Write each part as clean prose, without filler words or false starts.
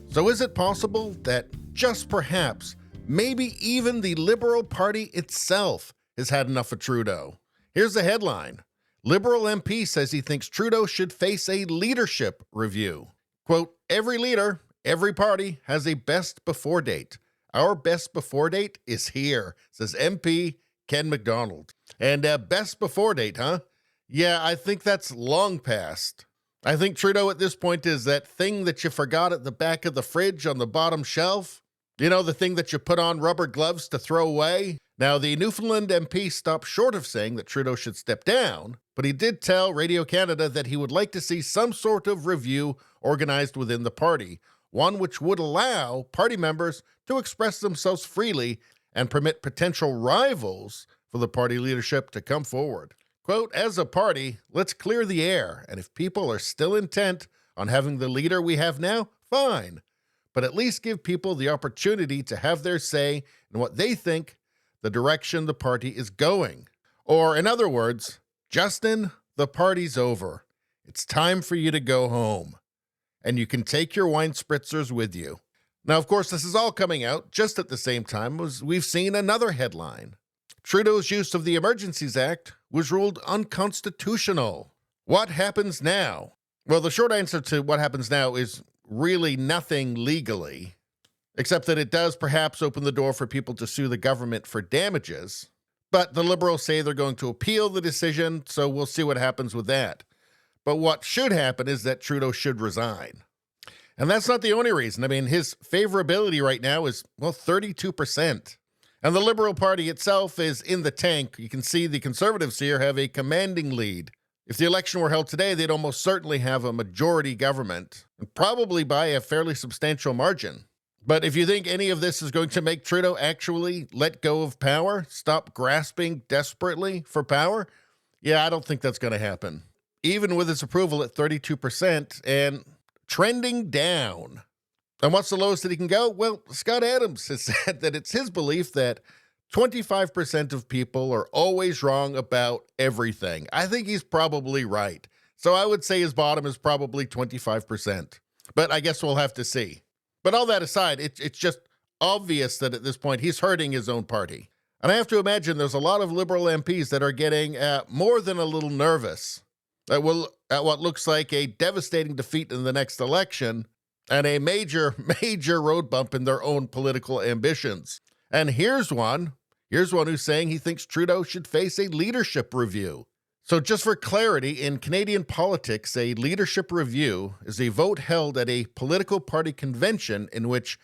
So is it possible that just perhaps, maybe even the Liberal Party itself has had enough of Trudeau? Here's the headline. Liberal MP says he thinks Trudeau should face a leadership review. Quote, every leader, every party has a best before date. Our best before date is here, says MP Ken MacDonald. And best before date, huh? Yeah, I think that's long past. I think Trudeau at this point is that thing that you forgot at the back of the fridge on the bottom shelf. You know, the thing that you put on rubber gloves to throw away. Now, the Newfoundland MP stopped short of saying that Trudeau should step down, but he did tell Radio Canada that he would like to see some sort of review organized within the party, one which would allow party members to express themselves freely and permit potential rivals for the party leadership to come forward. Quote, as a party, let's clear the air, and if people are still intent on having the leader we have now, fine. But at least give people the opportunity to have their say in what they think the direction the party is going. Or in other words, Justin, the party's over. It's time for you to go home. And you can take your wine spritzers with you. Now, of course, this is all coming out just at the same time as we've seen another headline. Trudeau's use of the Emergencies Act was ruled unconstitutional. What happens now? Well, the short answer to what happens now is really nothing legally, except that it does perhaps open the door for people to sue the government for damages. But the Liberals say they're going to appeal the decision, so we'll see what happens with that. But what should happen is that Trudeau should resign. And that's not the only reason. I mean, his favorability right now is, 32%. And the Liberal Party itself is in the tank. You can see the Conservatives here have a commanding lead. If the election were held today, they'd almost certainly have a majority government, and probably by a fairly substantial margin. But if you think any of this is going to make Trudeau actually let go of power, stop grasping desperately for power, yeah, I don't think that's going to happen. Even with his approval at 32% and trending down. And what's the lowest that he can go? Well, Scott Adams has said that it's his belief that 25% of people are always wrong about everything. I think he's probably right. So I would say his bottom is probably 25%. But I guess we'll have to see. But all that aside, it's just obvious that at this point he's hurting his own party. And I have to imagine there's a lot of Liberal MPs that are getting more than a little nervous at what looks like a devastating defeat in the next election and a major road bump in their own political ambitions. And here's one who's saying he thinks Trudeau should face a leadership review. So just for clarity, in Canadian politics, a leadership review is a vote held at a political party convention in which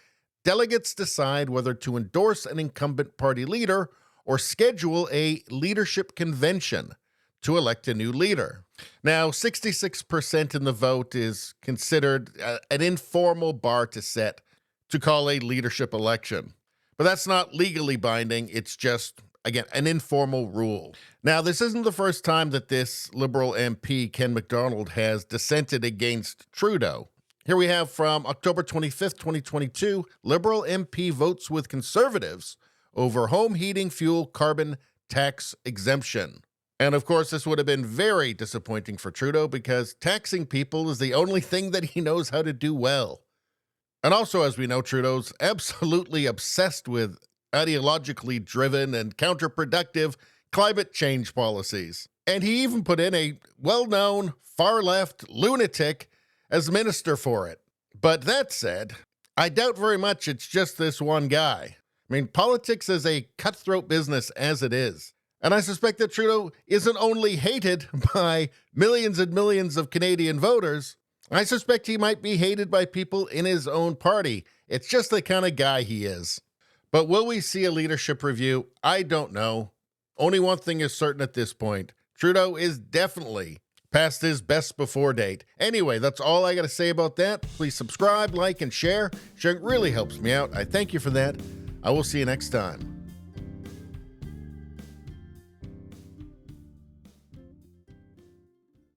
delegates decide whether to endorse an incumbent party leader or schedule a leadership convention to elect a new leader. Now, 66% in the vote is considered an informal bar to set to call a leadership election. But that's not legally binding. It's just, again, an informal rule. Now, this isn't the first time that this Liberal MP, Ken MacDonald, has dissented against Trudeau. Here we have from October 25th, 2022, Liberal MP votes with Conservatives over home heating fuel carbon tax exemption. And of course, this would have been very disappointing for Trudeau because taxing people is the only thing that he knows how to do well. And also, as we know, Trudeau's absolutely obsessed with ideologically driven and counterproductive climate change policies. And he even put in a well-known far-left lunatic as minister for it. But that said, I doubt very much it's just this one guy. I mean, politics is a cutthroat business as it is. And I suspect that Trudeau isn't only hated by millions and millions of Canadian voters, I suspect he might be hated by people in his own party. It's just the kind of guy he is. But will we see a leadership review? I don't know. Only one thing is certain at this point. Trudeau is definitely past his best before date. Anyway, that's all I got to say about that. Please subscribe, like, and share. Sharing really helps me out. I thank you for that. I will see you next time.